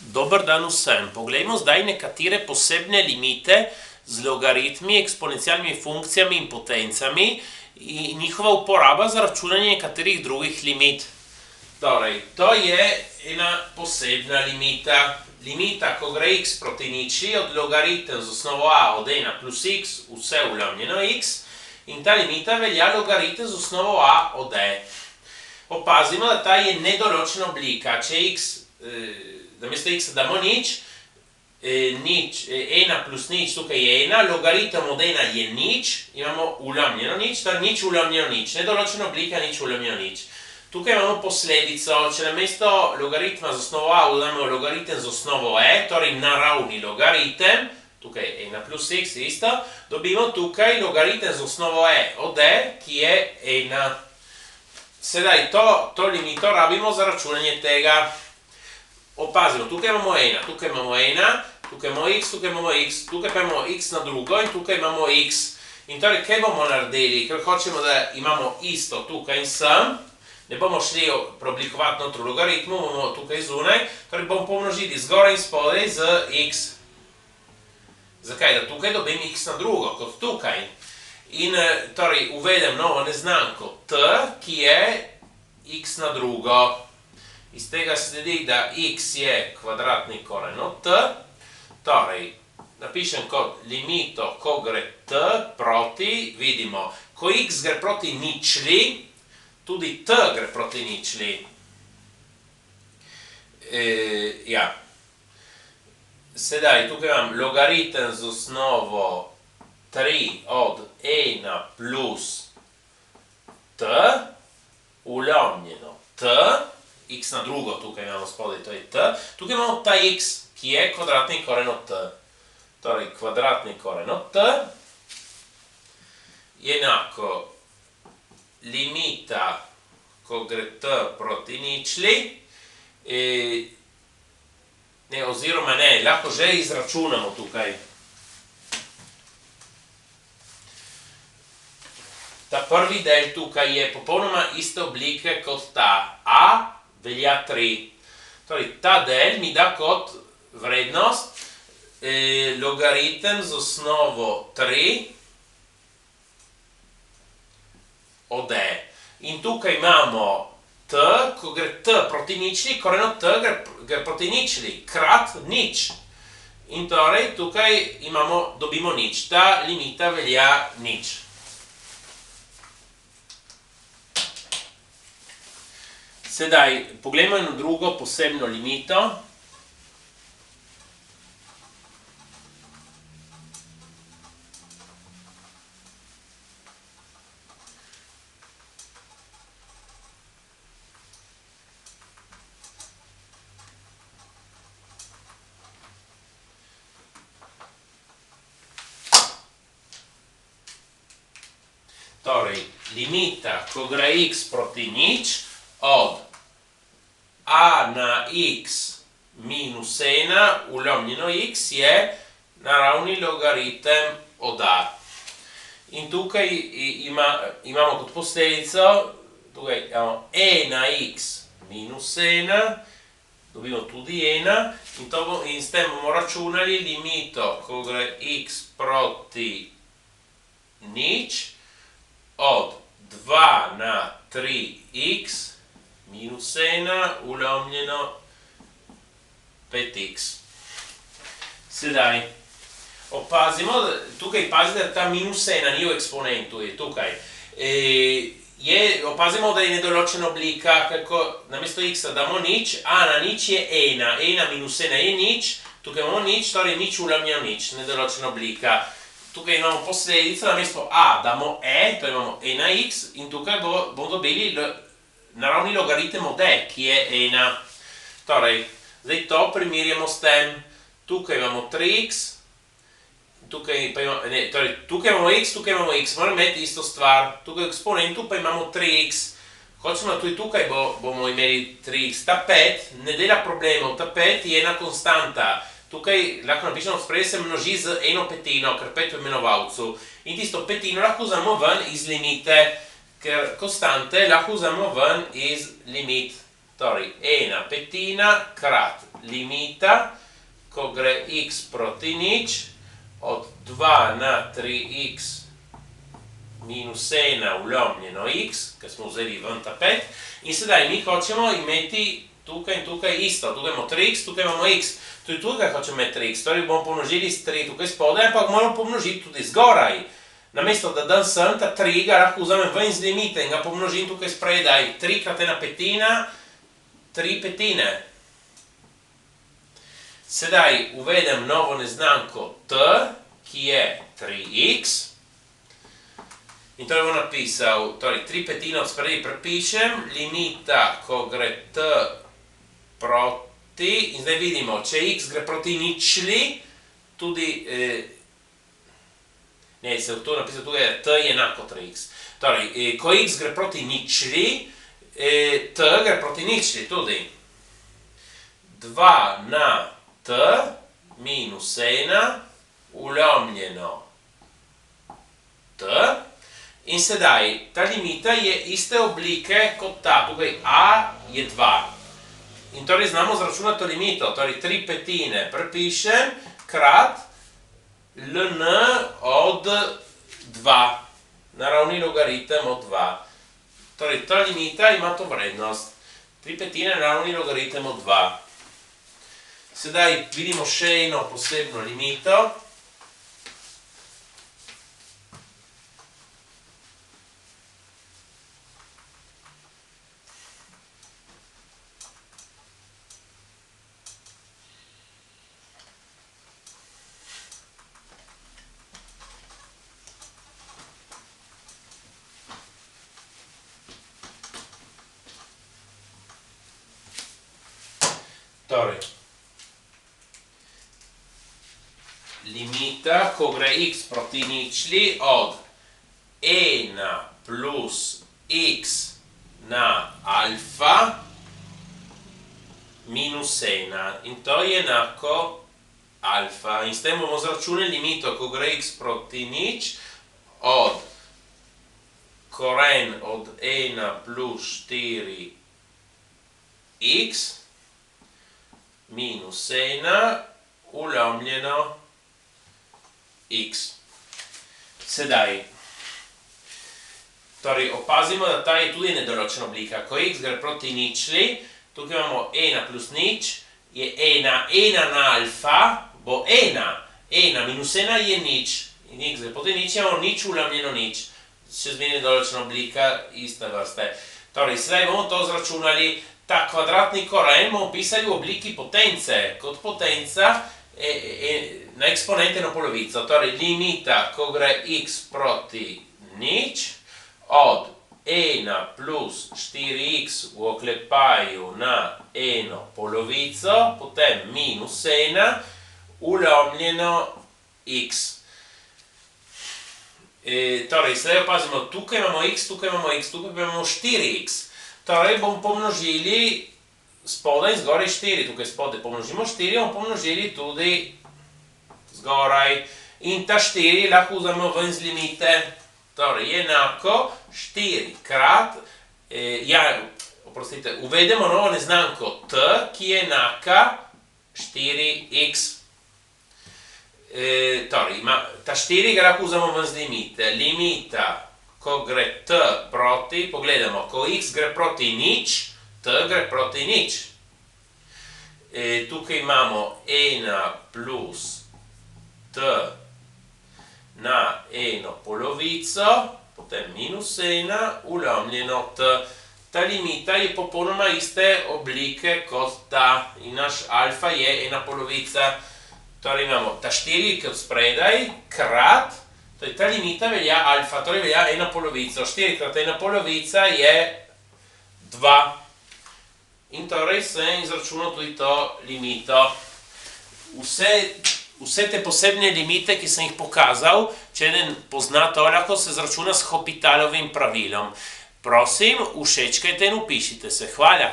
Dobar dan vsem. Poglejmo zdaj nekatere posebne limite z logaritmi, eksponencialnimi funkcijami in potencami in njihova uporaba za računanje nekaterih drugih limit. Torej, to je ena posebna limita. Limita, ko gre x proti ničli, od logaritem z osnovo a od 1 plus x, vse ulamljeno x, in ta limita velja logaritem z osnovo a od e. Opazimo, da ta je nedoločena oblika. Če x, namesto x damo nič, 1 plus nič, tukaj je 1, logaritem od 1 je nič, imamo ulamljeno nič, torej nič ulamljeno nič, nedoločena oblika, nič ulamljeno nič. Tukaj imamo posledico, če namesto logaritma z osnovo a vzamemo logaritem z osnovo e, torej naravni logaritem, tukaj je 1 plus x isto, dobimo tukaj logaritem z osnovo e od e, ki je 1. Sedaj to limito rabimo za računanje tega. Opazimo, tukaj imamo 1, tukaj imamo 1, tukaj imamo x, tukaj imamo x, tukaj pa imamo x na drugo in tukaj imamo x. In torej, kaj bomo naredili? Ker hočemo, da imamo isto tukaj in sem, ne bomo šli preoblikovati notri v logaritmu, bomo tukaj zunaj, torej bomo pomnožili zgoraj in spodaj z x. Zakaj? Da tukaj dobim x na drugo, kot tukaj. In torej uvedem novo neznanko t, ki je x na drugo. Iz tega sledi, da x je kvadratni koren od t, torej napišem kot limito, ko gre t proti, vidimo, ko x gre proti ničli, tudi t gre proti ničli. Sedaj, tukaj imam logaritem z osnovo 3 od 1 plus t, ulamljeno t, x na drugo, tukaj imamo spodaj, to je t, tukaj imamo ta x, ki je kvadratni koren od t. Torej, kvadratni koren od t je enako limita, ko gre t proti ničli, oziroma ne, lahko že izračunamo tukaj. Ta prvi del tukaj je popolnoma iste oblike kot ta. A velja 3. Torej, ta del mi da kot vrednost logaritem z osnovo 3 od e. In tukaj imamo t, ko gre t proti ničli, koren od t gre proti ničli, krat nič. In torej, tukaj dobimo nič. Ta limita velja nič. Sedaj, poglejmo eno drugo posebno limito. Torej, limita, ko gre x proti nič, od a na x minus 1 ulamljeno x je naravni logaritem od a. In tukaj imamo kot posledico, tukaj imamo e na x minus 1, dobimo tudi 1, in s tem bomo računali limito, ko gre x proti nič, od 2 na 3x minus 1 ulamljeno 5x. Sedaj, opazimo, tukaj pazite, da ta minus 1 ni v eksponentu, je tukaj. Opazimo, da je nedoločena oblika, kako namesto x damo nič, a na nič je 1, 1 minus 1 je nič, tukaj imamo nič, torej nič ulamljeno nič, nedoločena oblika. Tukaj imamo posledico, namesto a damo e, to imamo 1x, in tukaj bomo dobili naravni logaritem od e, ki je 1. Torej, zdaj to primerjamo s tem. Tukaj imamo 3x, tukaj imamo x, tukaj imamo x, moramo imeti isto stvar. Tukaj v eksponentu pa imamo 3x. Hočemo, tudi tukaj bomo imeli 3x. Ta 5 ne dela problemov, ta 5 je ena konstanta. Tukaj lahko napišemo, sprej se množi z eno petino, ker 5 v imenovalcu. In tisto petino lahko vzamemo ven iz limite, ker konstante lahko vzamemo ven iz limit. torej 1 petina krat limita, ko gre x proti nič, od 2 na 3x minus 1 vlomljeno x, ker smo vzeli ven ta 5, in sedaj mi hočemo imeti tukaj in tukaj isto, tukaj imamo 3x, tukaj imamo x, tudi tukaj hočemo imeti 3x, torej bomo pomnožili s 3 tukaj spodaj, ampak moramo pomnožiti tudi zgoraj. Namesto da dam sem ta 3, ga lahko vzamem ven iz limite in ga pomnožim tukaj spredaj, 3 krat 1 petina, 3 petine. Sedaj uvedem novo neznanko t, ki je 3x. In torej bom napisal, torej 3 petine od spredaj prepišem, limita, ko gre t proti, in zdaj vidimo, če x gre proti ničli, tudi, ne, se to napisal tukaj, t je enako 3x. Torej, ko x gre proti ničli, t gre proti ničli tudi. 2 na t minus 1 vlomljeno t. In sedaj, ta limita je iste oblike kot ta, tukaj a je 2. In torej znamo zračunati to limito, torej 3 petine prepišem krat ln od 2, naravni logaritem od 2. Torej, ta limita ima to vrednost, 3 petine naravni logaritem od 2. Sedaj vidimo še eno posebno limito. Torej, limita, ko gre x proti ničli, od 1 plus x na alfa minus 1. In to je enako alfa. In s tem bomo zračunali limito, ko gre x proti nič, od koren od 1 plus 4x minus 1 vlomljeno x. Sedaj, torej opazimo, da ta je tudi nedoločena oblika. Ko x gre proti ničli, tukaj imamo 1 plus nič, je 1, 1 na alfa bo 1, 1 minus 1 je nič, in x gre proti nič, imamo nič vlomljeno nič. Še zmeraj nedoločena oblika, iste vrste. Torej, sedaj bomo to zračunali. Ta kvadratni koren bomo pisali v obliki potence, kot potenca na eksponente na polovico. Torej, limita, ko gre x proti nič, od 1 plus 4x v oklepaju na 1 polovico, potem minus 1, vlomljeno x. Torej, sedaj opazimo, tukaj imamo x, tukaj imamo x, tukaj imamo 4x. Torej, bomo pomnožili spodaj in zgoraj 4. Tukaj spodaj pomnožimo 4, bomo pomnožili tudi zgoraj. In ta 4 lahko vzamemo ven z limite. Torej, je enako 4 krat, uvedemo novo neznanko t, ki je enaka 4x. Torej, ta 4 ga lahko vzamemo ven z limite. Limita, ko gre t proti, pogledamo, ko x gre proti nič, t gre proti nič. Tukaj imamo 1 plus t na 1 polovico, potem minus 1, vlomljeno t. Ta limita je popolnoma iste oblike kot ta in naš alfa je 1 polovica. Torej imamo ta 4 kot spredaj, krat, torej ta limita velja alfa, torej velja 1 polovico. 4 krat 1 polovica je 2. In torej sem izračunal tudi to limito. Vse te posebne limite, ki sem jih pokazal, če ne pozna to, lahko se izračuna s Hopitalovim pravilom. Prosim, všečkajte in vpišite se. Hvala.